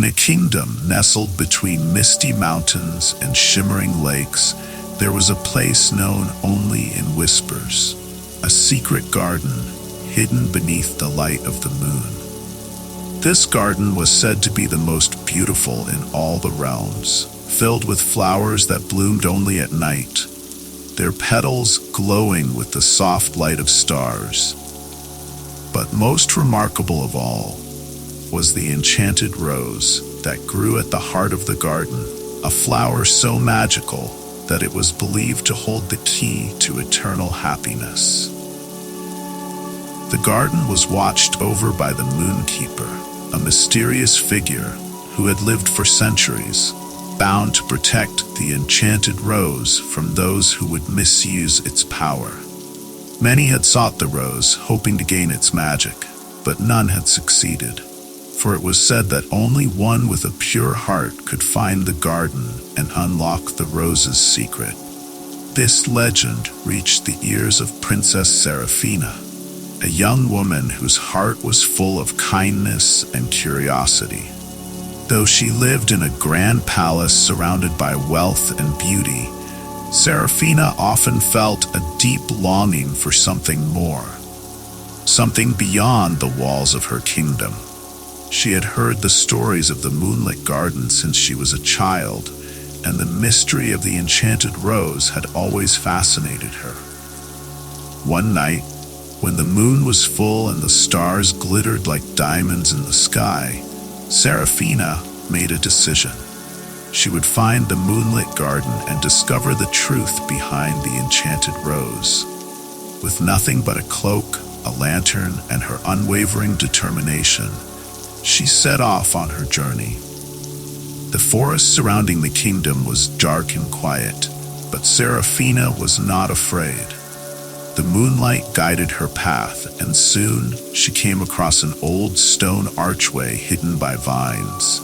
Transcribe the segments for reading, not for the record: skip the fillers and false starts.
In a kingdom nestled between misty mountains and shimmering lakes, there was a place known only in whispers, a secret garden hidden beneath the light of the moon. This garden was said to be the most beautiful in all the realms, filled with flowers that bloomed only at night, their petals glowing with the soft light of stars. But most remarkable of all was the enchanted rose that grew at the heart of the garden, a flower so magical that it was believed to hold the key to eternal happiness. The garden was watched over by the Moon Keeper, a mysterious figure who had lived for centuries, bound to protect the enchanted rose from those who would misuse its power. Many had sought the rose, hoping to gain its magic, but none had succeeded, for it was said that only one with a pure heart could find the garden and unlock the rose's secret. This legend reached the ears of Princess Serafina, a young woman whose heart was full of kindness and curiosity. Though she lived in a grand palace surrounded by wealth and beauty, Serafina often felt a deep longing for something more, something beyond the walls of her kingdom. She had heard the stories of the Moonlit Garden since she was a child, and the mystery of the enchanted rose had always fascinated her. One night, when the moon was full and the stars glittered like diamonds in the sky, Serafina made a decision. She would find the Moonlit Garden and discover the truth behind the enchanted rose. With nothing but a cloak, a lantern, and her unwavering determination, she set off on her journey. The forest surrounding the kingdom was dark and quiet, but Serafina was not afraid. The moonlight guided her path, and soon she came across an old stone archway hidden by vines.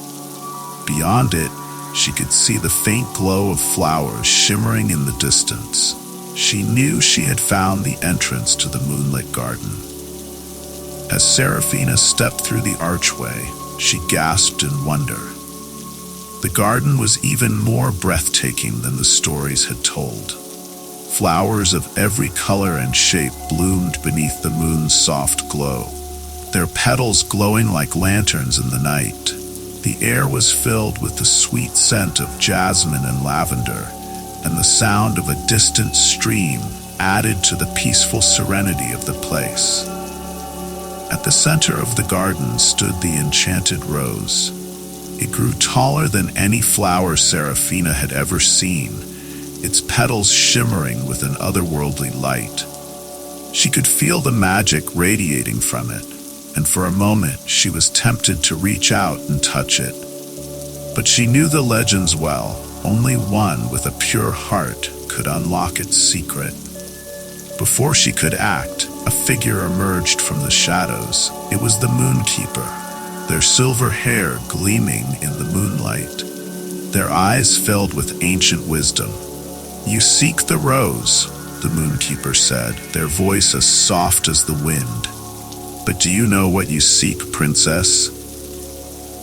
Beyond it, she could see the faint glow of flowers shimmering in the distance. She knew she had found the entrance to the Moonlit Garden. As Serafina stepped through the archway, she gasped in wonder. The garden was even more breathtaking than the stories had told. Flowers of every color and shape bloomed beneath the moon's soft glow, their petals glowing like lanterns in the night. The air was filled with the sweet scent of jasmine and lavender, and the sound of a distant stream added to the peaceful serenity of the place. At the center of the garden stood the enchanted rose. It grew taller than any flower Serafina had ever seen, its petals shimmering with an otherworldly light. She could feel the magic radiating from it, and for a moment she was tempted to reach out and touch it. But she knew the legends well. Only one with a pure heart could unlock its secret. Before she could act, a figure emerged from the shadows. It was the Moon Keeper, their silver hair gleaming in the moonlight, their eyes filled with ancient wisdom. "You seek the rose," the Moon Keeper said, their voice as soft as the wind. "But do you know what you seek, princess?"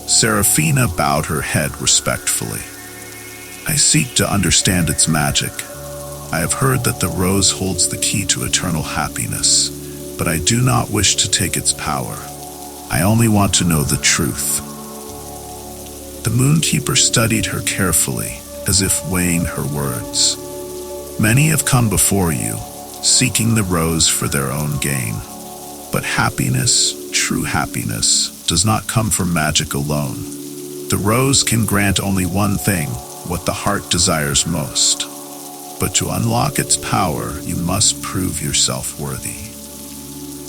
Serafina bowed her head respectfully. "I seek to understand its magic. I have heard that the rose holds the key to eternal happiness, but I do not wish to take its power. I only want to know the truth." The Moon Keeper studied her carefully, as if weighing her words. "Many have come before you, seeking the rose for their own gain. But happiness, true happiness, does not come from magic alone. The rose can grant only one thing, what the heart desires most. But to unlock its power, you must prove yourself worthy."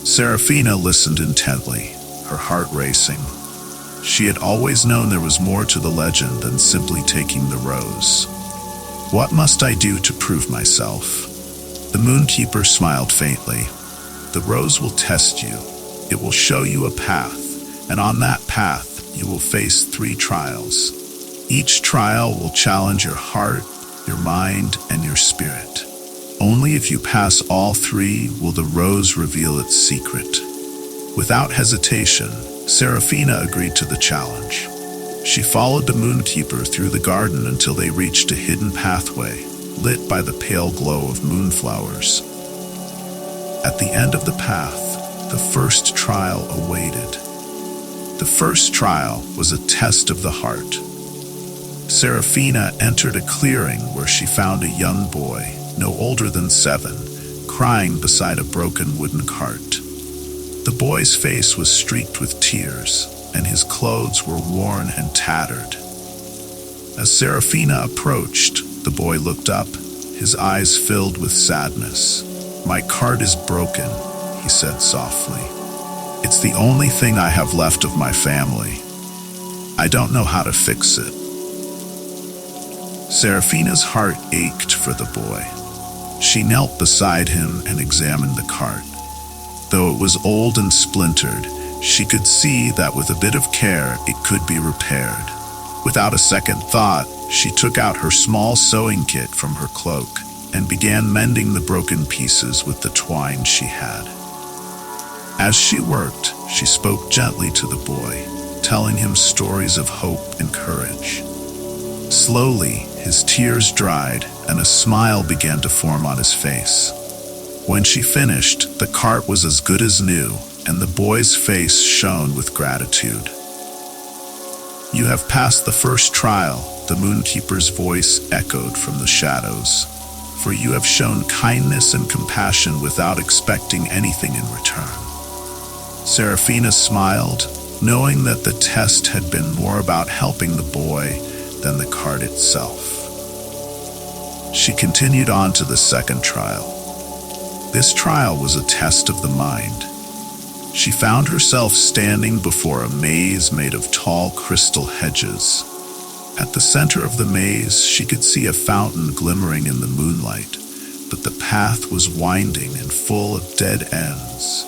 Serafina listened intently, her heart racing. She had always known there was more to the legend than simply taking the rose. "What must I do to prove myself?" The Moon Keeper smiled faintly. "The rose will test you. It will show you a path, and on that path you will face 3 trials. Each trial will challenge your heart, your mind, and your spirit. Only if you pass all 3 will the rose reveal its secret." Without hesitation, Serafina agreed to the challenge. She followed the moonkeeper through the garden until they reached a hidden pathway, lit by the pale glow of moonflowers. At the end of the path, the first trial awaited. The first trial was a test of the heart. Serafina entered a clearing where she found a young boy, no older than 7, crying beside a broken wooden cart. The boy's face was streaked with tears, and his clothes were worn and tattered. As Serafina approached, the boy looked up, his eyes filled with sadness. "My cart is broken," he said softly. "It's the only thing I have left of my family. I don't know how to fix it." Serafina's heart ached for the boy. She knelt beside him and examined the cart. Though it was old and splintered, she could see that with a bit of care it could be repaired. Without a second thought, she took out her small sewing kit from her cloak and began mending the broken pieces with the twine she had. As she worked, she spoke gently to the boy, telling him stories of hope and courage. Slowly, his tears dried and a smile began to form on his face. When she finished, the cart was as good as new, and the boy's face shone with gratitude. "You have passed the first trial," the moonkeeper's voice echoed from the shadows. "For you have shown kindness and compassion without expecting anything in return." Serafina smiled, knowing that the test had been more about helping the boy than the cart itself. She continued on to the second trial. This trial was a test of the mind. She found herself standing before a maze made of tall crystal hedges. At the center of the maze, she could see a fountain glimmering in the moonlight, but the path was winding and full of dead ends.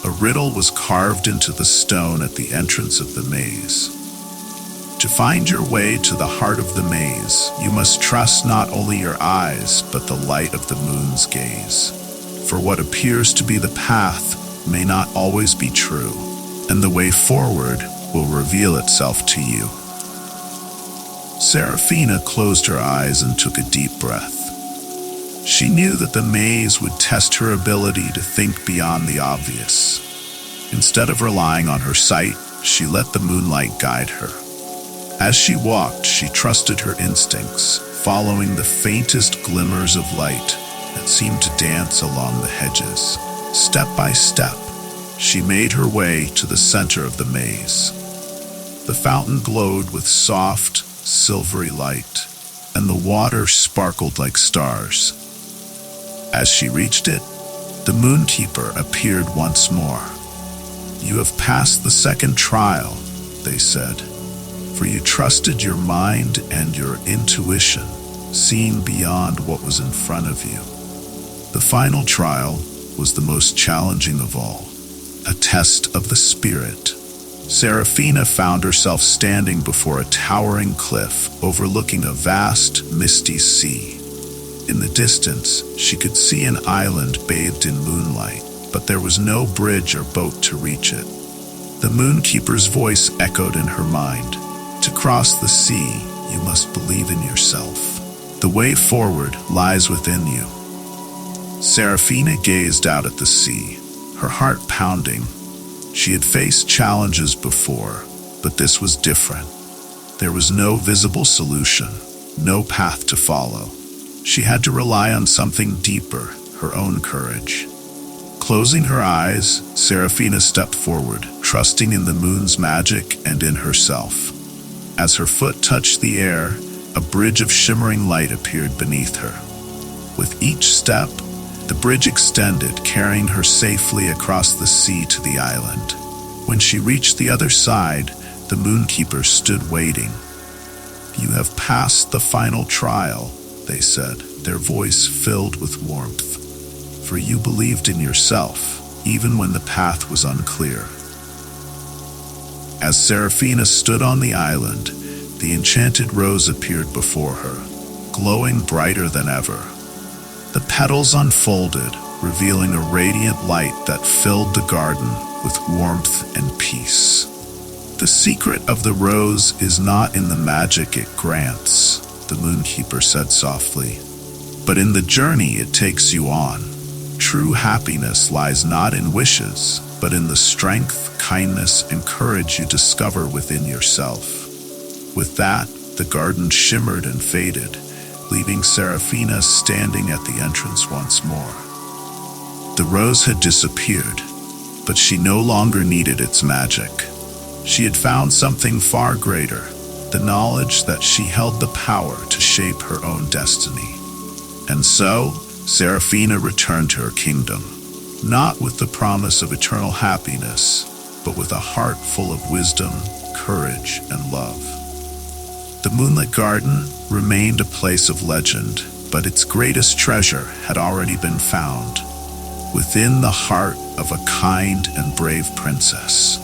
A riddle was carved into the stone at the entrance of the maze. To find your way to the heart of the maze, you must trust not only your eyes, but the light of the moon's gaze. For what appears to be the path may not always be true, and the way forward will reveal itself to you. Serafina closed her eyes and took a deep breath. She knew that the maze would test her ability to think beyond the obvious. Instead of relying on her sight, she let the moonlight guide her. As she walked, she trusted her instincts, following the faintest glimmers of light that seemed to dance along the hedges. Step by step, she made her way to the center of the maze. The fountain glowed with soft, silvery light, and the water sparkled like stars. As she reached it, the moonkeeper appeared once more. "You have passed the second trial," they said, "for you trusted your mind and your intuition, seeing beyond what was in front of you." The final trial was the most challenging of all, a test of the spirit. Serafina found herself standing before a towering cliff overlooking a vast, misty sea. In the distance, she could see an island bathed in moonlight, but there was no bridge or boat to reach it. The moonkeeper's voice echoed in her mind. "To cross the sea, you must believe in yourself. The way forward lies within you." Serafina gazed out at the sea, her heart pounding. She had faced challenges before, but this was different. There was no visible solution, no path to follow. She had to rely on something deeper, her own courage. Closing her eyes, Serafina stepped forward, trusting in the moon's magic and in herself. As her foot touched the air, a bridge of shimmering light appeared beneath her. With each step, the bridge extended, carrying her safely across the sea to the island. When she reached the other side, the moonkeeper stood waiting. "You have passed the final trial," they said, their voice filled with warmth. "For you believed in yourself, even when the path was unclear." As Serafina stood on the island, the enchanted rose appeared before her, glowing brighter than ever. The petals unfolded, revealing a radiant light that filled the garden with warmth and peace. The secret of the rose is not in the magic it grants, the moonkeeper said softly, but in the journey it takes you on. True happiness lies not in wishes, but in the strength, kindness, and courage you discover within yourself. With that, the garden shimmered and faded, leaving Serafina standing at the entrance once more. The rose had disappeared, but she no longer needed its magic. She had found something far greater, the knowledge that she held the power to shape her own destiny. And so, Serafina returned to her kingdom, not with the promise of eternal happiness, but with a heart full of wisdom, courage, and love. The Moonlit Garden remained a place of legend, but its greatest treasure had already been found within the heart of a kind and brave princess.